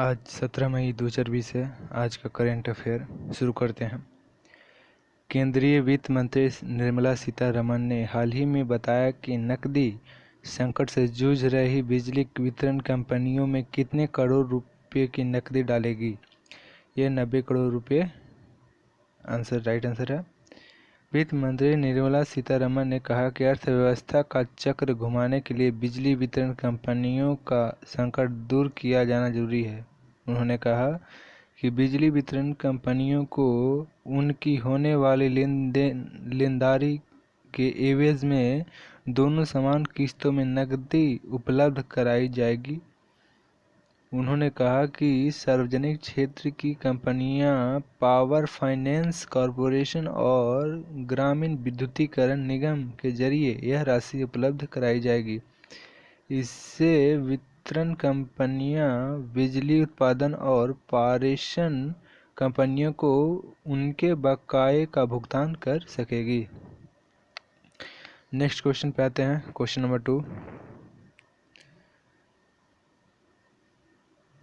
आज 17 मई 2020 है। आज का करेंट अफेयर शुरू करते हैं। केंद्रीय वित्त मंत्री निर्मला सीतारमण ने हाल ही में बताया कि नकदी संकट से जूझ रही बिजली वितरण कंपनियों में कितने करोड़ रुपए की नकदी डालेगी। यह 90 करोड़ रुपए राइट आंसर है। वित्त मंत्री निर्मला सीतारमण ने कहा कि अर्थव्यवस्था का चक्र घुमाने के लिए बिजली वितरण कंपनियों का संकट दूर किया जाना जरूरी है। उन्होंने कहा कि बिजली वितरण कंपनियों को उनकी होने वाली लेनदारी के एवज में दोनों समान किस्तों में नकदी उपलब्ध कराई जाएगी। उन्होंने कहा कि सार्वजनिक क्षेत्र की कंपनियां पावर फाइनेंस कॉरपोरेशन और ग्रामीण विद्युतीकरण निगम के जरिए यह राशि उपलब्ध कराई जाएगी। इससे वितरण कंपनियां बिजली उत्पादन और पारेषण कंपनियों को उनके बकाये का भुगतान कर सकेगी। नेक्स्ट क्वेश्चन पे आते हैं। क्वेश्चन नंबर 2,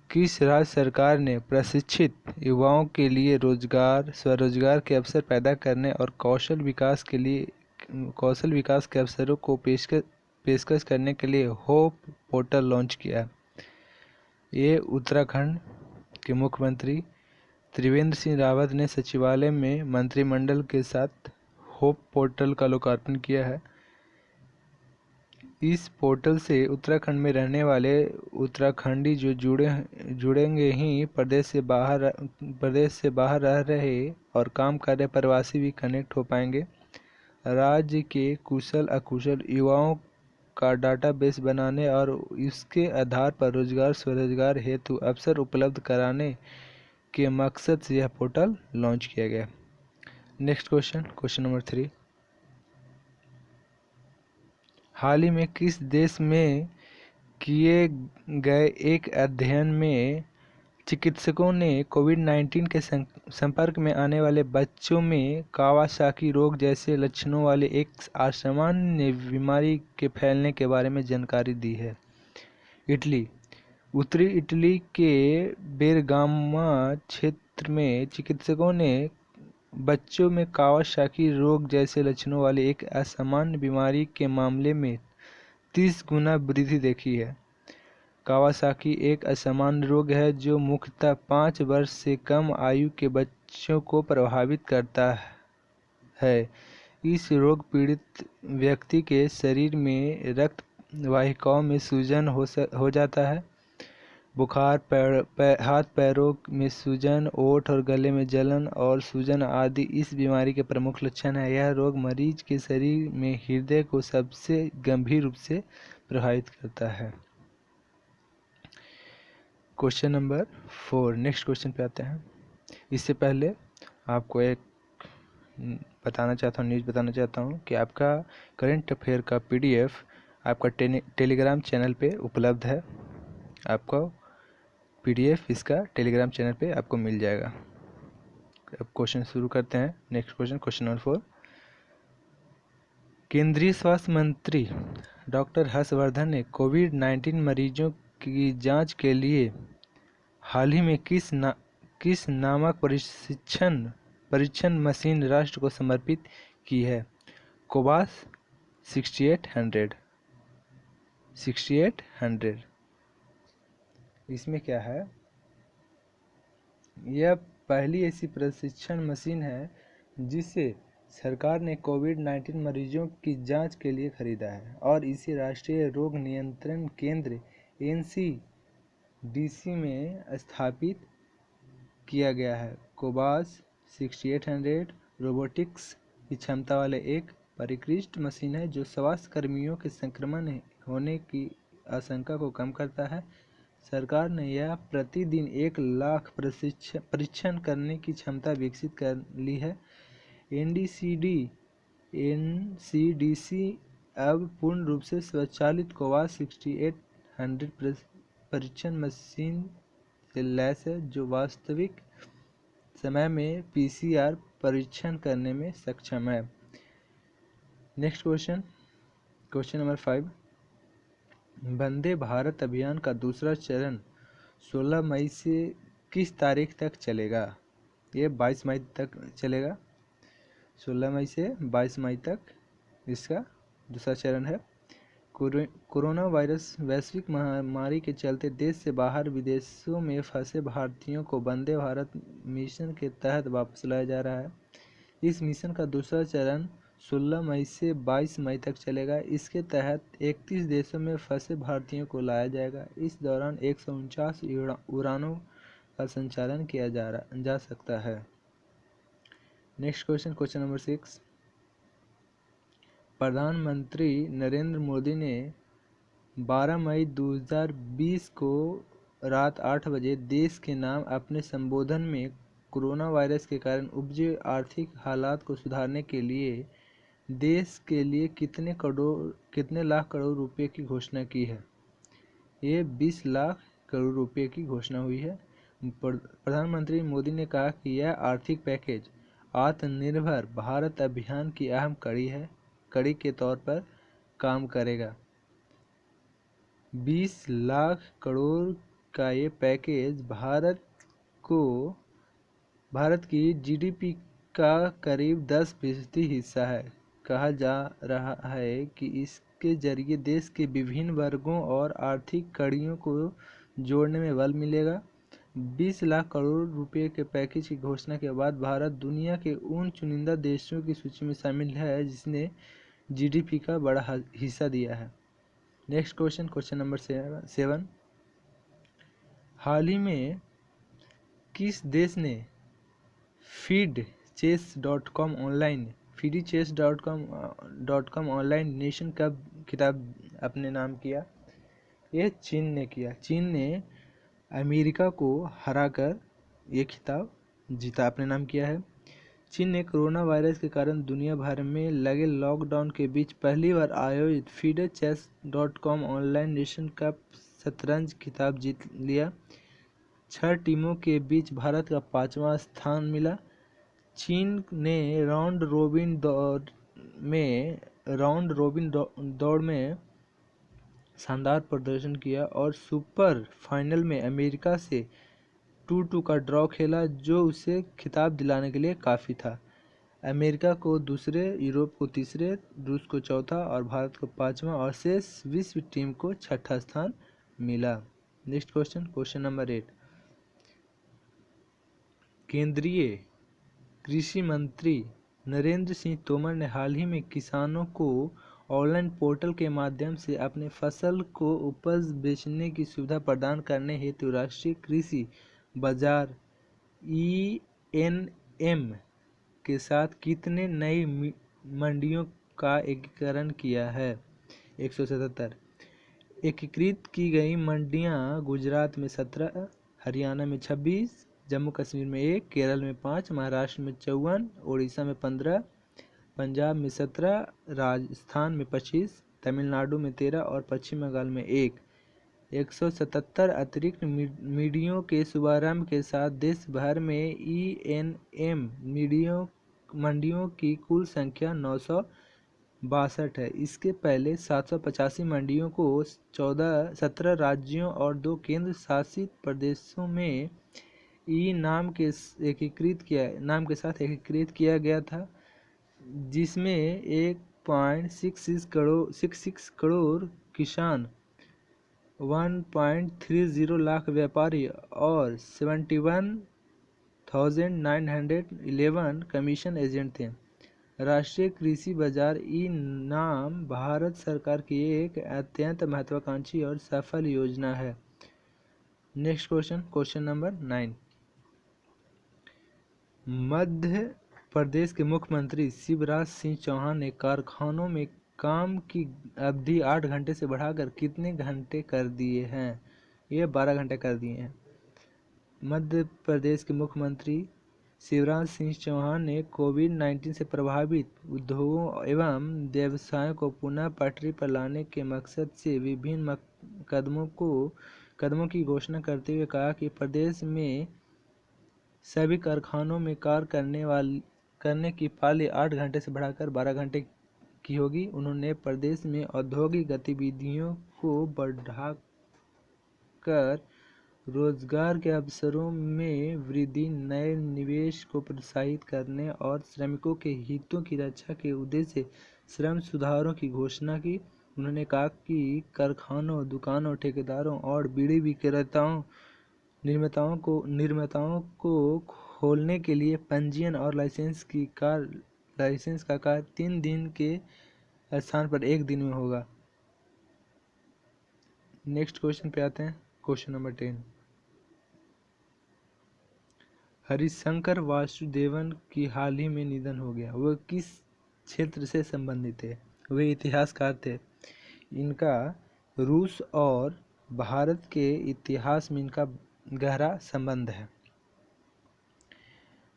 किस राज्य सरकार ने प्रशिक्षित युवाओं के लिए स्वरोजगार के अवसर पैदा करने और कौशल विकास के अवसरों को पेशकश करने के लिए होप पोर्टल लॉन्च किया? ये उत्तराखंड के मुख्यमंत्री त्रिवेंद्र सिंह रावत ने सचिवालय में मंत्रिमंडल के साथ होप पोर्टल का लोकार्पण किया है। इस पोर्टल से उत्तराखंड में रहने वाले उत्तराखंडी जो जुड़ेंगे ही प्रदेश से बाहर रह रहे और काम कर रहे प्रवासी भी कनेक्ट हो पाएंगे। राज्य के कुशल अकुशल युवाओं का डाटाबेस बनाने और इसके आधार पर स्वरोजगार हेतु अवसर उपलब्ध कराने के मकसद से यह पोर्टल लॉन्च किया गया। नेक्स्ट क्वेश्चन नंबर 3, हाल ही में किस देश में किए गए एक अध्ययन में चिकित्सकों ने कोविड-19 के संपर्क में आने वाले बच्चों में कावासाकी रोग जैसे लक्षणों वाले एक असामान्य बीमारी के फैलने के बारे में जानकारी दी है? उत्तरी इटली के बेरगामा क्षेत्र में चिकित्सकों ने बच्चों में कावासाकी रोग जैसे लक्षणों वाले एक असामान्य बीमारी के मामले में 30 गुना वृद्धि देखी है। कावासाकी एक असामान्य रोग है जो मुख्यतः 5 वर्ष से कम आयु के बच्चों को प्रभावित करता है। इस रोग पीड़ित व्यक्ति के शरीर में रक्त वाहिकाओं में सूजन हो जाता है। बुखार, हाथ पैरों में सूजन, ओठ और गले में जलन और सूजन आदि इस बीमारी के प्रमुख लक्षण हैं। यह रोग मरीज के शरीर में हृदय को सबसे गंभीर रूप से प्रभावित करता है। क्वेश्चन नंबर 4, नेक्स्ट क्वेश्चन पे आते हैं। इससे पहले आपको एक न्यूज़ बताना चाहता हूँ कि आपका करंट अफेयर का PDF आपका टेलीग्राम चैनल पे उपलब्ध है। आपको PDF इसका टेलीग्राम चैनल पे आपको मिल जाएगा। अब क्वेश्चन शुरू करते हैं। नेक्स्ट क्वेश्चन नंबर 4, केंद्रीय स्वास्थ्य मंत्री डॉक्टर हर्षवर्धन ने कोविड-19 मरीजों की जांच के लिए हाल ही में किस नामक परीक्षण मशीन राष्ट्र को समर्पित की है? कोवास 6800। इसमें क्या है? यह पहली ऐसी प्रशिक्षण मशीन है जिसे सरकार ने कोविड-19 मरीजों की जांच के लिए खरीदा है और इसे राष्ट्रीय रोग नियंत्रण केंद्र NCDC में स्थापित किया गया है। कोवास 6800 रोबोटिक्स की क्षमता वाले एक परिष्कृत मशीन है जो स्वास्थ्य कर्मियों के संक्रमण होने की आशंका को कम करता है। सरकार ने यह प्रतिदिन 1 लाख परीक्षण करने की क्षमता विकसित कर ली है। NCDC अब पूर्ण रूप से स्वचालित कोवास 6800 परीक्षण मशीन से लैस है जो वास्तविक समय में PCR परीक्षण करने में सक्षम है। Next question number 5, Vande Bharat अभियान का दूसरा चरण 16 मई से किस तारीख तक चलेगा? ये 22 मई तक चलेगा। 16 मई से 22 मई तक इसका दूसरा चरण है। कोरोना वायरस वैश्विक महामारी के चलते देश से बाहर विदेशों में फंसे भारतीयों को वंदे भारत मिशन के तहत वापस लाया जा रहा है। इस मिशन का दूसरा चरण 16 मई से 22 मई तक चलेगा। इसके तहत 31 देशों में फंसे भारतीयों को लाया जाएगा। इस दौरान 149 उड़ानों का संचालन किया जा सकता है। Next question, question number 6। प्रधानमंत्री नरेंद्र मोदी ने 12 मई 2020 को रात 8 बजे देश के नाम अपने संबोधन में कोरोना वायरस के कारण उपजे आर्थिक हालात को सुधारने के लिए देश के लिए कितने लाख करोड़ रुपए की घोषणा की है? ये 20 लाख करोड़ रुपए की घोषणा हुई है। प्रधानमंत्री मोदी ने कहा कि यह आर्थिक पैकेज आत्मनिर्भर भारत अभियान की अहम कड़ी के तौर पर काम करेगा। 20 लाख करोड़ का ये पैकेज भारत की जीडीपी का करीब 10% हिस्सा है। कहा जा रहा है कि इसके जरिए देश के विभिन्न वर्गों और आर्थिक कड़ियों को जोड़ने में बल मिलेगा। 20 लाख करोड़ रुपए के पैकेज की घोषणा के बाद भारत दुनिया के उन चुनिंदा देशों की सूची में शामिल है जिसने जीडीपी का बड़ा हिस्सा दिया है। Next question, question number 7। हाल ही में किस देश ने FeedChess.com ऑनलाइन नेशन कप खिताब अपने नाम किया? ये चीन ने किया। चीन ने अमेरिका को हराकर ये खिताब जीता, अपने नाम किया है। चीन ने कोरोना वायरस के कारण दुनिया भर में लगे लॉकडाउन के बीच पहली बार आयोजित FeedChess.com ऑनलाइन नेशन कप शतरंज खिताब जीत लिया। 6 टीमों के बीच भारत का 5वां स्थान मिला। चीन ने राउंड रोबिन दौड़ में शानदार प्रदर्शन किया और सुपर फाइनल में अमेरिका से 2-2 का ड्रॉ खेला, जो उसे खिताब दिलाने के लिए काफ़ी था। अमेरिका को दूसरे, यूरोप को तीसरे, रूस को चौथा और भारत को 5वां और शेष विश्व टीम को 6ठा स्थान मिला। Next question, question number 8। केंद्रीय कृषि मंत्री नरेंद्र सिंह तोमर ने हाल ही में किसानों को ऑनलाइन पोर्टल के माध्यम से अपने फसल को उपज बेचने की सुविधा प्रदान करने हेतु राष्ट्रीय कृषि बाजार ENM के साथ कितने नई मंडियों का एकीकरण किया है? 177। एकीकृत की गई मंडियां गुजरात में 17, हरियाणा में 26, जम्मू कश्मीर में 1, केरल में 5, महाराष्ट्र में 54, उड़ीसा में 15, पंजाब में 17, राजस्थान में 25, तमिलनाडु में 13 और पश्चिम बंगाल में 1। 177 अतिरिक्त मंडियों के शुभारंभ के साथ देश भर में ENM मंडियों की कुल संख्या 962 है। इसके पहले 785 मंडियों को 17 राज्यों और 2 केंद्र शासित प्रदेशों में नाम के साथ एकीकृत किया गया था, जिसमें 1.66 करोड़ किसान, 1.30 लाख व्यापारी और 71,911 कमीशन एजेंट थे। राष्ट्रीय कृषि बाजार नाम भारत सरकार की एक अत्यंत महत्वाकांक्षी और सफल योजना है। Next question, question number 9। Madhya Pradesh के मुख्यमंत्री शिवराज सिंह चौहान ने कारखानों में काम की अवधि 8 घंटे से बढ़ाकर कितने घंटे कर दिए हैं? ये 12 घंटे कर दिए हैं। मध्य प्रदेश के मुख्यमंत्री शिवराज सिंह चौहान ने कोविड-19 से प्रभावित उद्योगों एवं व्यवसायों को पुनः पटरी पर लाने के मकसद से विभिन्न कदमों की घोषणा करते हुए कहा कि प्रदेश में सभी कारखानों में कार्य करने की पाली 8 घंटे से बढ़ाकर 12 घंटे की होगी। उन्होंने प्रदेश में औद्योगिक गतिविधियों को बढ़ाकर रोजगार के अवसरों में वृद्धि, नए निवेश को प्रोत्साहित करने और श्रमिकों के हितों की रक्षा के उद्देश्य से श्रम सुधारों की घोषणा की। उन्होंने कहा कि कारखानों, दुकानों, ठेकेदारों और बीड़ी विक्रेताओं निर्माताओं को खोलने के लिए पंजीयन और लाइसेंस का कार्य 3 दिन के स्थान पर 1 दिन में होगा। नेक्स्ट क्वेश्चन पे आते हैं, क्वेश्चन नंबर 10। हरिशंकर वासुदेवन की हाल ही में निधन हो गया। वह किस क्षेत्र से संबंधित थे? वे इतिहासकार थे। इनका रूस और भारत के इतिहास में इनका गहरा संबंध है।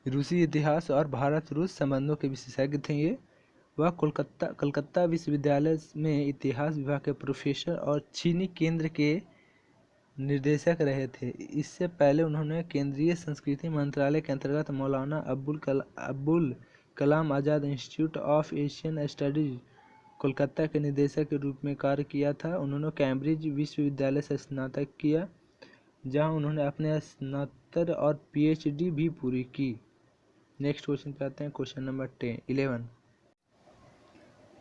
रूसी इतिहास और भारत रूस संबंधों के विशेषज्ञ थे ये। वह कलकत्ता विश्वविद्यालय में इतिहास विभाग के प्रोफेसर और चीनी केंद्र के निर्देशक रहे थे। इससे पहले उन्होंने केंद्रीय संस्कृति मंत्रालय के अंतर्गत Maulana Abul Kalam Azad institute of Asian studies Kolkata के निदेशक के रूप में कार्य किया था। उन्होंने कैम्ब्रिज विश्वविद्यालय से स्नातक किया, जहां उन्होंने अपने स्नातक और पीएचडी भी पूरी की। नेक्स्ट क्वेश्चन पे आते हैं, question number 11।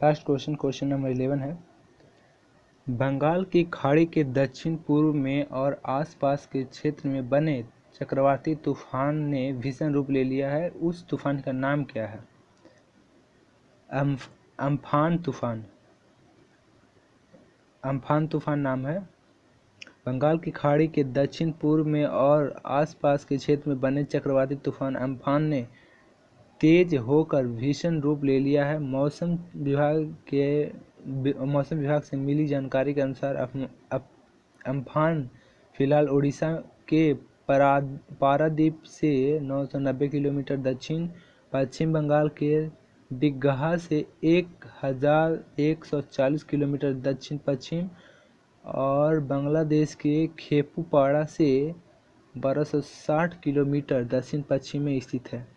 Last question number 11 है। बंगाल की खाड़ी के दक्षिण पूर्व में और आसपास के क्षेत्र में बने चक्रवाती तूफान ने भीषण रूप ले लिया है। उस तूफान का नाम क्या है? अम्फान तूफान नाम है। बंगाल की खाड़ी के दक्षिण पूर्व में और आसपास के क्षेत्र में बने चक्रवाती तूफान अम्फान ने तेज होकर भीषण रूप ले लिया है। मौसम विभाग से मिली जानकारी के अनुसार अम्फान फिलहाल उड़ीसा के पारादीप से 990 किलोमीटर दक्षिण पश्चिम, बंगाल के दिघा से 1140 किलोमीटर दक्षिण पश्चिम और बांग्लादेश के खेपुपाड़ा से 1260 किलोमीटर दक्षिण पश्चिम में स्थित है।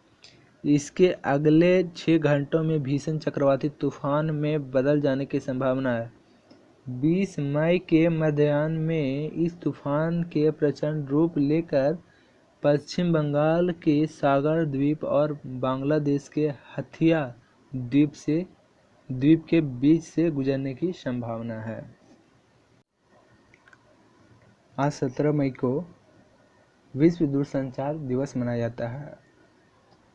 इसके अगले 6 घंटों में भीषण चक्रवाती तूफान में बदल जाने की संभावना है। 20 मई के मध्याह्न में इस तूफान के प्रचंड रूप लेकर पश्चिम बंगाल के सागर द्वीप और बांग्लादेश के हथिया द्वीप के बीच से गुजरने की संभावना है। आज 17 मई को विश्व दूरसंचार दिवस मनाया जाता है,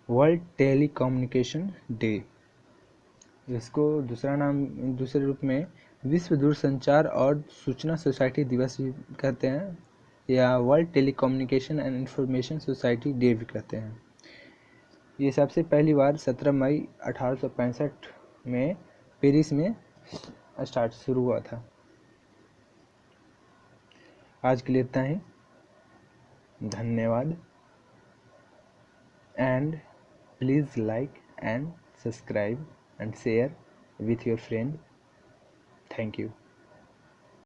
वर्ल्ड टेलीकम्युनिकेशन डे। इसको दूसरे रूप में विश्व दूरसंचार और सूचना सोसाइटी दिवस भी कहते हैं, या world telecommunication and information society day भी कहते हैं। ये सबसे पहली बार 17 मई 1865 में पेरिस में शुरू हुआ था। आज के लिए इतना ही। धन्यवाद। And please like and subscribe and share with your friend. Thank you.